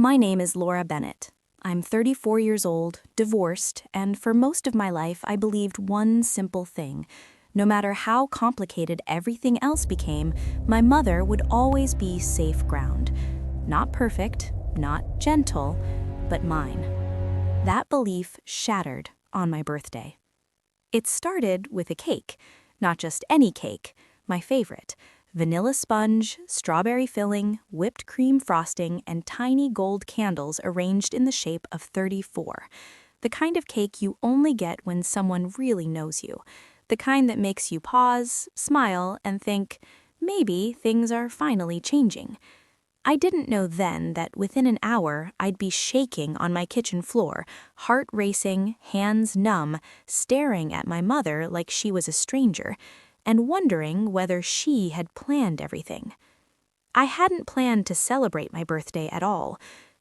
My name is Laura Bennett. I'm 34 years old, divorced, and for most of my life I believed one simple thing. No matter how complicated everything else became, my mother would always be safe ground. Not perfect, not gentle, but mine. That belief shattered on my birthday. It started with a cake, not just any cake, my favorite. Vanilla sponge, strawberry filling, whipped cream frosting, and tiny gold candles arranged in the shape of 34. The kind of cake you only get when someone really knows you. The kind that makes you pause, smile, and think, maybe things are finally changing. I didn't know then that within an hour I'd be shaking on my kitchen floor, heart racing, hands numb, staring at my mother like she was a stranger, and wondering whether she had planned everything. I hadn't planned to celebrate my birthday at all.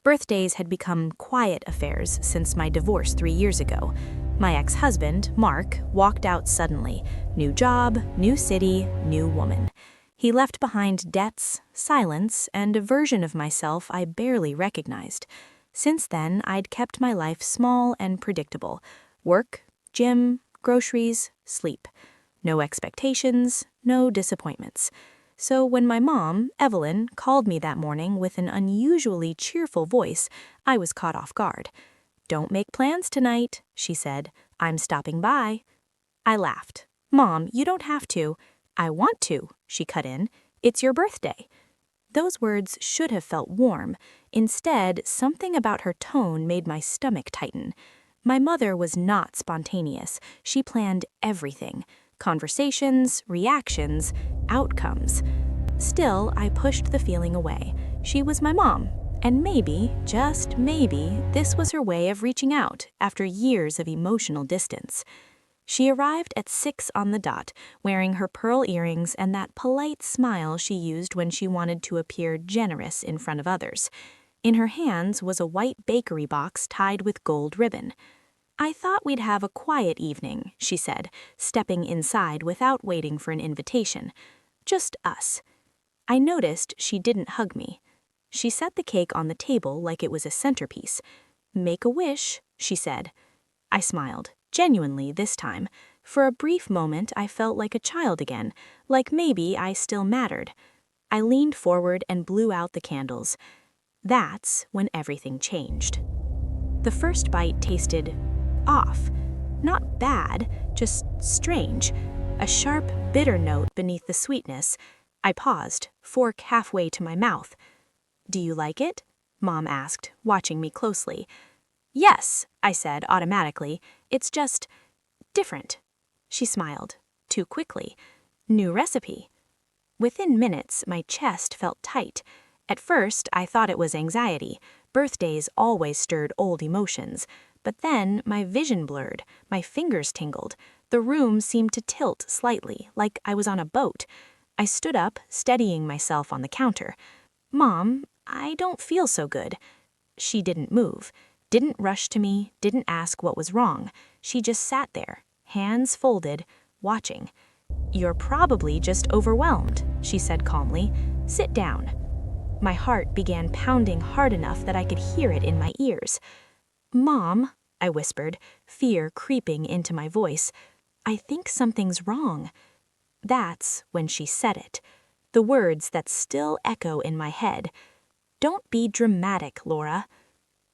Birthdays had become quiet affairs since my divorce 3 years ago. My ex-husband, Mark, walked out suddenly. New job, new city, new woman. He left behind debts, silence, and a version of myself I barely recognized. Since then, I'd kept my life small and predictable. Work, gym, groceries, sleep. No expectations, no disappointments. So when my mom, Evelyn, called me that morning with an unusually cheerful voice, I was caught off guard. "Don't make plans tonight," she said. "I'm stopping by." I laughed. "Mom, you don't have to." "I want to," she cut in. "It's your birthday." Those words should have felt warm. Instead, something about her tone made my stomach tighten. My mother was not spontaneous. She planned everything. Conversations, reactions, outcomes. Still, I pushed the feeling away. She was my mom, and maybe, just maybe, this was her way of reaching out after years of emotional distance. She arrived at 6 on the dot, wearing her pearl earrings and that polite smile she used when she wanted to appear generous in front of others. In her hands was a white bakery box tied with gold ribbon. "I thought we'd have a quiet evening," she said, stepping inside without waiting for an invitation. "Just us." I noticed she didn't hug me. She set the cake on the table like it was a centerpiece. "Make a wish," she said. I smiled, genuinely this time. For a brief moment, I felt like a child again, like maybe I still mattered. I leaned forward and blew out the candles. That's when everything changed. The first bite tasted off. Not bad, just strange. A sharp, bitter note beneath the sweetness. I paused, fork halfway to my mouth. "Do you like it?" Mom asked, watching me closely. "Yes," I said automatically. "It's just different." She smiled. Too quickly. "New recipe." Within minutes, my chest felt tight. At first, I thought it was anxiety. Birthdays always stirred old emotions. But then my vision blurred, my fingers tingled. The room seemed to tilt slightly, like I was on a boat. I stood up, steadying myself on the counter. "Mom, I don't feel so good." She didn't move, didn't rush to me, didn't ask what was wrong. She just sat there, hands folded, watching. "You're probably just overwhelmed," she said calmly. "Sit down." My heart began pounding hard enough that I could hear it in my ears. "Mom," I whispered, fear creeping into my voice, "I think something's wrong." That's when she said it. The words that still echo in my head. "Don't be dramatic, Laura."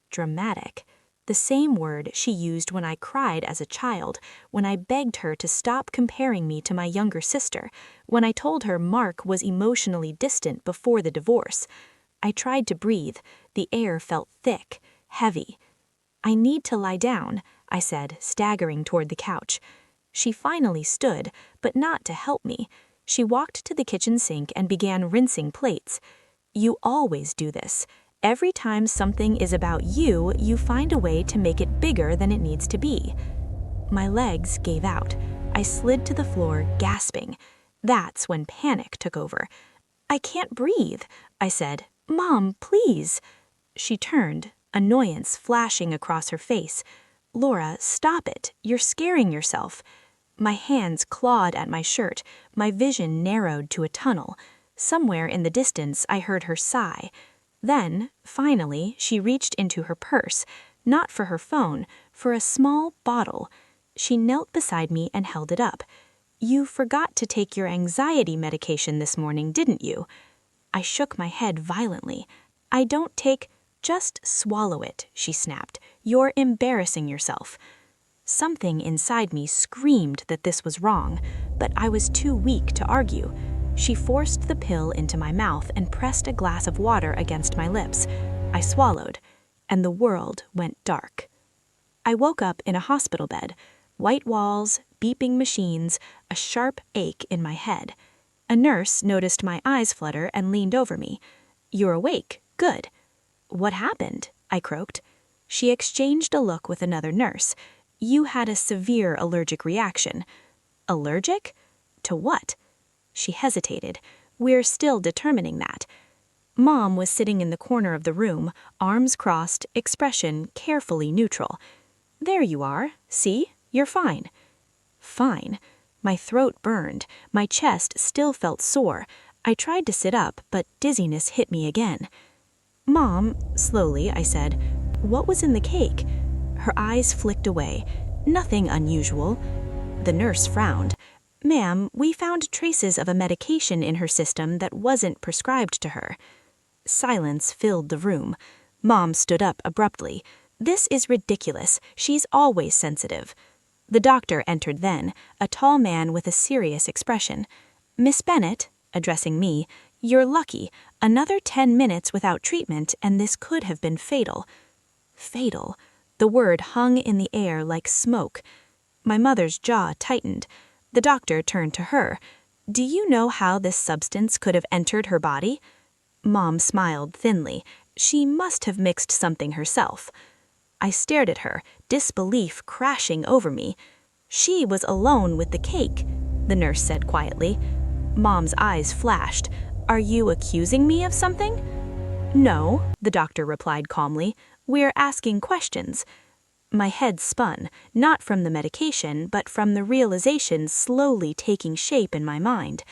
Dramatic. The same word she used when I cried as a child, when I begged her to stop comparing me to my younger sister, when I told her Mark was emotionally distant before the divorce. I tried to breathe. The air felt thick, heavy. "I need to lie down," I said, staggering toward the couch. She finally stood, but not to help me. She walked to the kitchen sink and began rinsing plates. "You always do this. Every time something is about you, you find a way to make it bigger than it needs to be." My legs gave out. I slid to the floor, gasping. That's when panic took over. "I can't breathe," I said. "Mom, please." She turned, annoyance flashing across her face. "Laura, stop it. You're scaring yourself." My hands clawed at my shirt. My vision narrowed to a tunnel. Somewhere in the distance, I heard her sigh. Then, finally, she reached into her purse, not for her phone, for a small bottle. She knelt beside me and held it up. "You forgot to take your anxiety medication this morning, didn't you?" I shook my head violently. "I don't take—" "Just swallow it," she snapped. "You're embarrassing yourself." Something inside me screamed that this was wrong, but I was too weak to argue. She forced the pill into my mouth and pressed a glass of water against my lips. I swallowed, and the world went dark. I woke up in a hospital bed. White walls, beeping machines, a sharp ache in my head. A nurse noticed my eyes flutter and leaned over me. "You're awake. Good." "What happened?" I croaked. She exchanged a look with another nurse. "You had a severe allergic reaction." "Allergic? To what?" She hesitated. "We're still determining that." Mom was sitting in the corner of the room, arms crossed, expression carefully neutral. "There you are. See? You're fine." Fine. My throat burned. My chest still felt sore. I tried to sit up, but dizziness hit me again. "Mom," slowly I said, "what was in the cake?" Her eyes flicked away. "Nothing unusual." The nurse frowned. "Ma'am, we found traces of a medication in her system that wasn't prescribed to her." Silence filled the room. Mom stood up abruptly. "This is ridiculous. She's always sensitive." The doctor entered then, a tall man with a serious expression. "Miss Bennett," addressing me, "you're lucky. Another 10 minutes without treatment and this could have been fatal." Fatal. The word hung in the air like smoke. My mother's jaw tightened. The doctor turned to her. "Do you know how this substance could have entered her body?" Mom smiled thinly. "She must have mixed something herself." I stared at her, disbelief crashing over me. "She was alone with the cake," the nurse said quietly. Mom's eyes flashed. "Are you accusing me of something?" "No," the doctor replied calmly. "We're asking questions." My head spun, not from the medication, but from the realization slowly taking shape in my mind.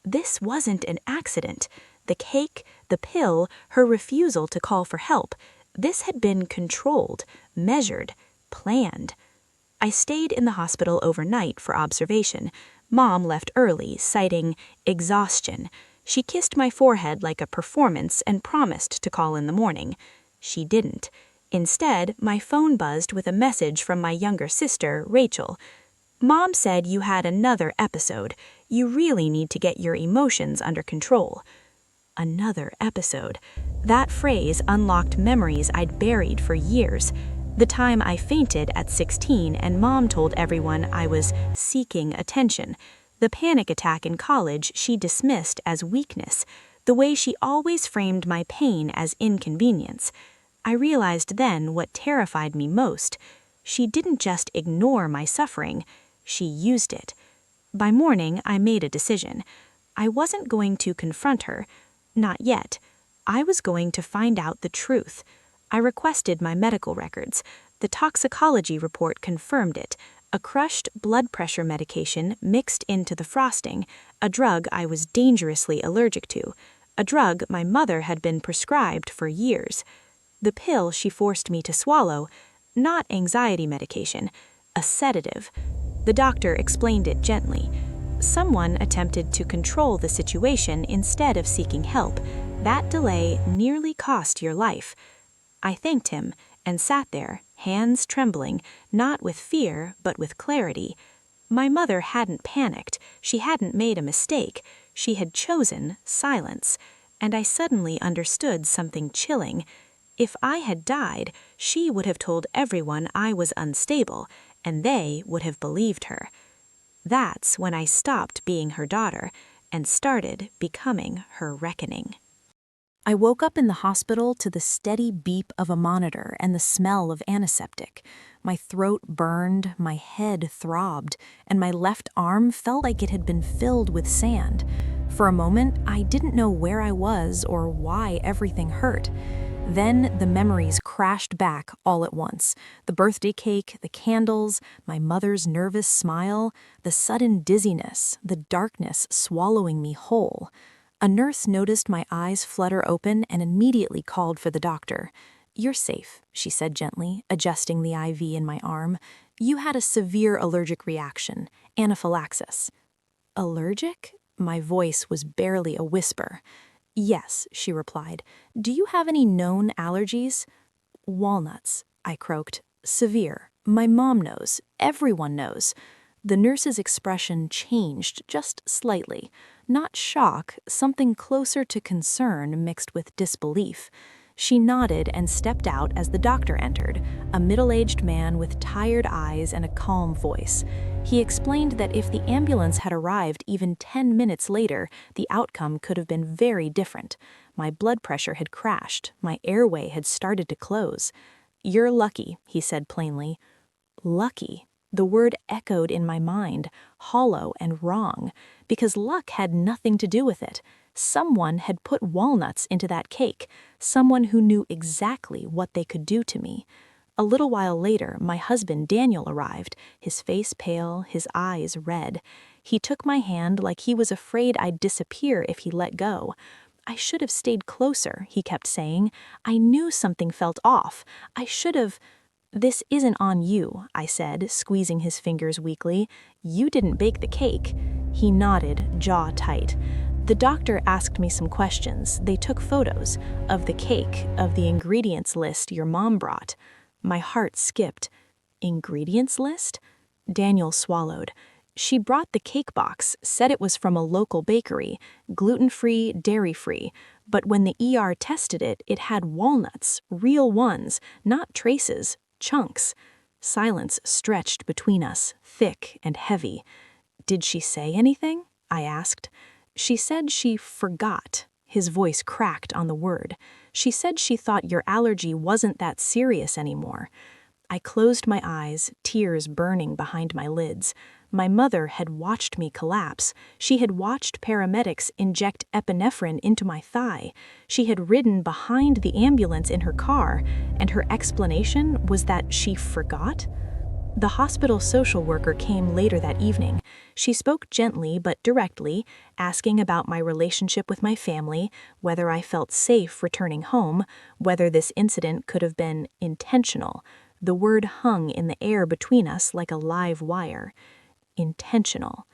This wasn't an accident. The cake, the pill, her refusal to call for help. This had been controlled, measured, planned. I stayed in the hospital overnight for observation. Mom left early, citing exhaustion. She kissed my forehead like a performance and promised to call in the morning. She didn't. Instead, my phone buzzed with a message from my younger sister, Rachel. "Mom said you had another episode. You really need to get your emotions under control." Another episode. That phrase unlocked memories I'd buried for years. The time I fainted at 16 and Mom told everyone I was seeking attention. The panic attack in college she dismissed as weakness. The way she always framed my pain as inconvenience. I realized then what terrified me most. She didn't just ignore my suffering. She used it. By morning, I made a decision. I wasn't going to confront her. Not yet. I was going to find out the truth. I requested my medical records. The toxicology report confirmed it. A crushed blood pressure medication mixed into the frosting, a drug I was dangerously allergic to, a drug my mother had been prescribed for years. The pill she forced me to swallow, not anxiety medication, a sedative. The doctor explained it gently. Someone attempted to control the situation instead of seeking help. That delay nearly cost your life. I thanked him and sat there, hands trembling, not with fear, but with clarity. My mother hadn't panicked. She hadn't made a mistake. She had chosen silence. And I suddenly understood something chilling. If I had died, she would have told everyone I was unstable, and they would have believed her. That's when I stopped being her daughter and started becoming her reckoning. I woke up in the hospital to the steady beep of a monitor and the smell of antiseptic. My throat burned, my head throbbed, and my left arm felt like it had been filled with sand. For a moment, I didn't know where I was or why everything hurt. Then the memories crashed back all at once. The birthday cake, the candles, my mother's nervous smile, the sudden dizziness, the darkness swallowing me whole. A nurse noticed my eyes flutter open and immediately called for the doctor. "You're safe," she said gently, adjusting the IV in my arm. "You had a severe allergic reaction, anaphylaxis." "Allergic?" My voice was barely a whisper. "Yes," she replied. "Do you have any known allergies?" "Walnuts," I croaked. "Severe. My mom knows. Everyone knows." The nurse's expression changed just slightly. Not shock, something closer to concern mixed with disbelief. She nodded and stepped out as the doctor entered, a middle-aged man with tired eyes and a calm voice. He explained that if the ambulance had arrived even 10 minutes later, the outcome could have been very different. My blood pressure had crashed, my airway had started to close. "You're lucky," he said plainly. Lucky. The word echoed in my mind, hollow and wrong, because luck had nothing to do with it. Someone had put walnuts into that cake, someone who knew exactly what they could do to me. A little while later, my husband Daniel arrived, his face pale, his eyes red. He took my hand like he was afraid I'd disappear if he let go. "I should have stayed closer," he kept saying. "I knew something felt off. I should have—" "This isn't on you," I said, squeezing his fingers weakly. "You didn't bake the cake." He nodded, jaw tight. "The doctor asked me some questions. They took photos of the cake, of the ingredients list your mom brought." My heart skipped. "Ingredients list?" Daniel swallowed. "She brought the cake box, said it was from a local bakery, gluten-free, dairy-free. But when the ER tested it, it had walnuts, real ones, not traces. Chunks." Silence stretched between us, thick and heavy. "Did she say anything?" I asked. "She said she forgot." His voice cracked on the word. "She said she thought your allergy wasn't that serious anymore." I closed my eyes, tears burning behind my lids. My mother had watched me collapse. She had watched paramedics inject epinephrine into my thigh. She had ridden behind the ambulance in her car, and her explanation was that she forgot? The hospital social worker came later that evening. She spoke gently but directly, asking about my relationship with my family, whether I felt safe returning home, whether this incident could have been intentional. The word hung in the air between us like a live wire. Intentional.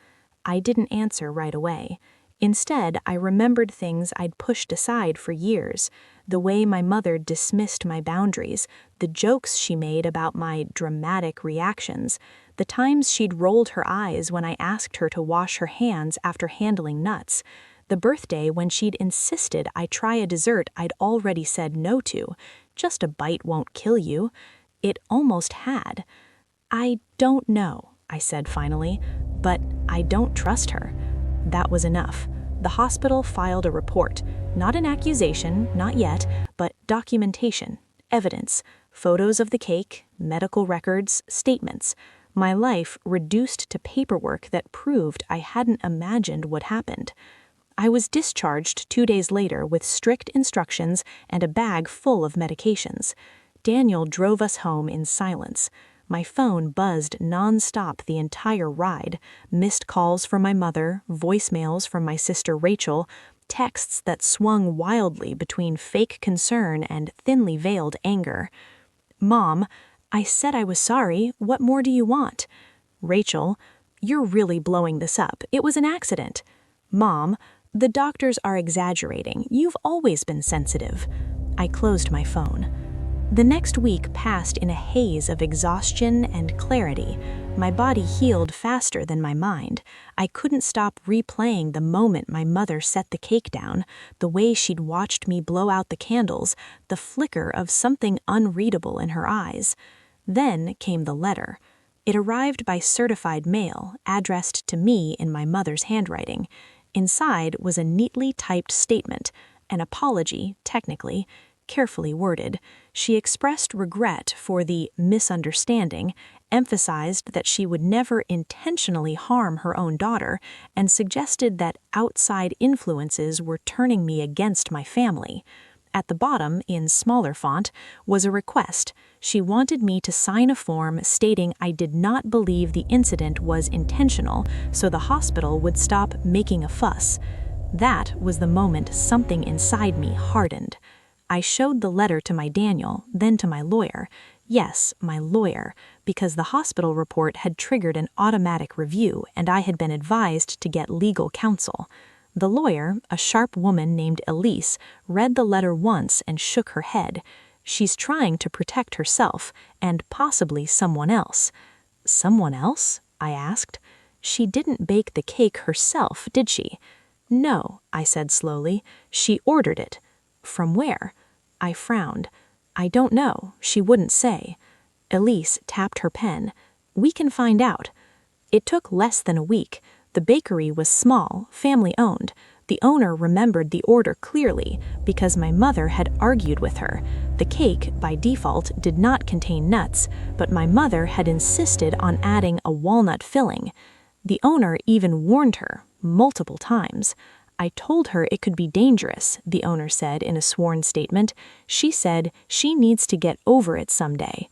I didn't answer right away. Instead, I remembered things I'd pushed aside for years. The way my mother dismissed my boundaries, the jokes she made about my dramatic reactions, the times she'd rolled her eyes when I asked her to wash her hands after handling nuts, the birthday when she'd insisted I try a dessert I'd already said no to. "Just a bite won't kill you." It almost had. "I don't know," I said finally, "but I don't trust her." That was enough. The hospital filed a report. Not an accusation, not yet, but documentation, evidence, photos of the cake, medical records, statements. My life reduced to paperwork that proved I hadn't imagined what happened. I was discharged 2 days later with strict instructions and a bag full of medications. Daniel drove us home in silence. My phone buzzed non-stop the entire ride, missed calls from my mother, voicemails from my sister Rachel, texts that swung wildly between fake concern and thinly veiled anger. "Mom, I said I was sorry. What more do you want?" Rachel, "You're really blowing this up. It was an accident." Mom, "The doctors are exaggerating. You've always been sensitive." I closed my phone. The next week passed in a haze of exhaustion and clarity. My body healed faster than my mind. I couldn't stop replaying the moment my mother set the cake down, the way she'd watched me blow out the candles, the flicker of something unreadable in her eyes. Then came the letter. It arrived by certified mail, addressed to me in my mother's handwriting. Inside was a neatly typed statement, an apology, technically, carefully worded. She expressed regret for the misunderstanding, emphasized that she would never intentionally harm her own daughter, and suggested that outside influences were turning me against my family. At the bottom, in smaller font, was a request. She wanted me to sign a form stating I did not believe the incident was intentional, so the hospital would stop making a fuss. That was the moment something inside me hardened. I showed the letter to my Daniel, then to my lawyer. Yes, my lawyer, because the hospital report had triggered an automatic review and I had been advised to get legal counsel. The lawyer, a sharp woman named Elise, read the letter once and shook her head. She's trying to protect herself, and possibly someone else. Someone else? I asked. She didn't bake the cake herself, did she? No, I said slowly. She ordered it. From where? I frowned. I don't know. She wouldn't say. Elise tapped her pen. We can find out. It took less than a week. The bakery was small, family-owned. The owner remembered the order clearly because my mother had argued with her. The cake, by default, did not contain nuts, but my mother had insisted on adding a walnut filling. The owner even warned her, multiple times. I told her it could be dangerous, the owner said in a sworn statement. She said she needs to get over it someday.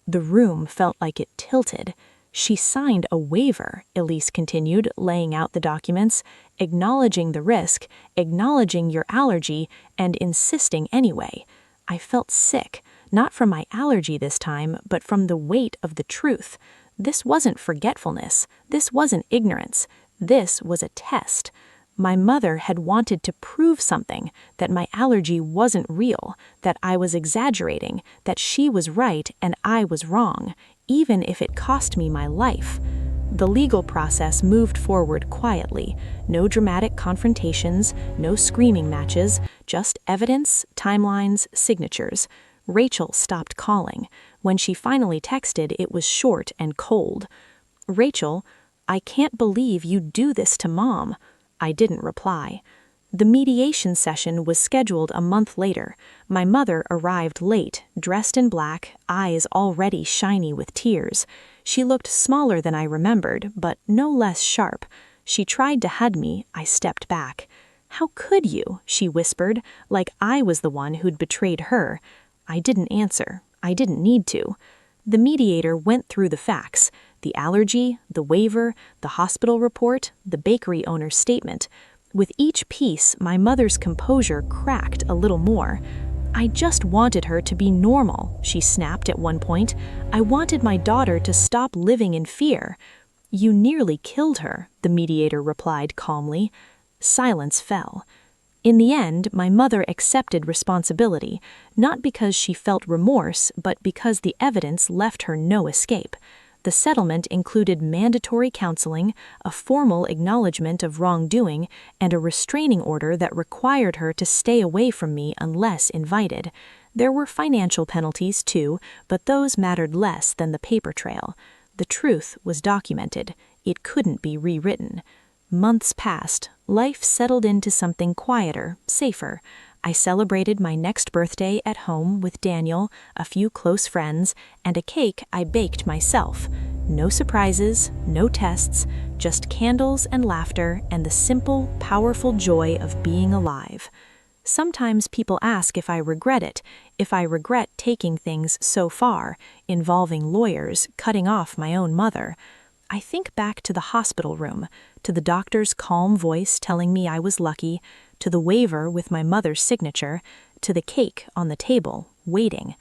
The room felt like it tilted. She signed a waiver, Elise continued, laying out the documents, acknowledging the risk, acknowledging your allergy, and insisting anyway. I felt sick, not from my allergy this time, but from the weight of the truth. This wasn't forgetfulness. This wasn't ignorance. This was a test. My mother had wanted to prove something, that my allergy wasn't real, that I was exaggerating, that she was right and I was wrong, even if it cost me my life. The legal process moved forward quietly. No dramatic confrontations, no screaming matches, just evidence, timelines, signatures. Rachel stopped calling. When she finally texted, it was short and cold. Rachel, I can't believe you do this to Mom. I didn't reply. The mediation session was scheduled a month later. My mother arrived late, dressed in black, eyes already shiny with tears. She looked smaller than I remembered, but no less sharp. She tried to hug me. I stepped back. How could you? She whispered, like I was the one who'd betrayed her. I didn't answer. I didn't need to. The mediator went through the facts. The allergy, the waiver, the hospital report, the bakery owner's statement. With each piece, my mother's composure cracked a little more. I just wanted her to be normal, she snapped at one point. I wanted my daughter to stop living in fear. You nearly killed her, the mediator replied calmly. Silence fell. In the end, my mother accepted responsibility, not because she felt remorse, but because the evidence left her no escape. The settlement included mandatory counseling, a formal acknowledgement of wrongdoing, and a restraining order that required her to stay away from me unless invited. There were financial penalties too, but those mattered less than the paper trail. The truth was documented. It couldn't be rewritten. Months passed. Life settled into something quieter, safer. I celebrated my next birthday at home with Daniel, a few close friends, and a cake I baked myself. No surprises, no tests, just candles and laughter and the simple, powerful joy of being alive. Sometimes people ask if I regret it, if I regret taking things so far, involving lawyers, cutting off my own mother. I think back to the hospital room, to the doctor's calm voice telling me I was lucky, to the waiver with my mother's signature, to the cake on the table, waiting.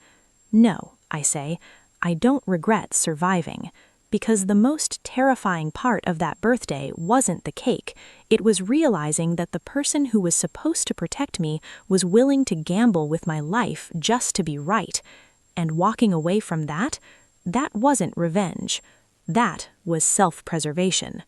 No, I say, I don't regret surviving, because the most terrifying part of that birthday wasn't the cake. It was realizing that the person who was supposed to protect me was willing to gamble with my life just to be right. And walking away from that wasn't revenge. That was self-preservation.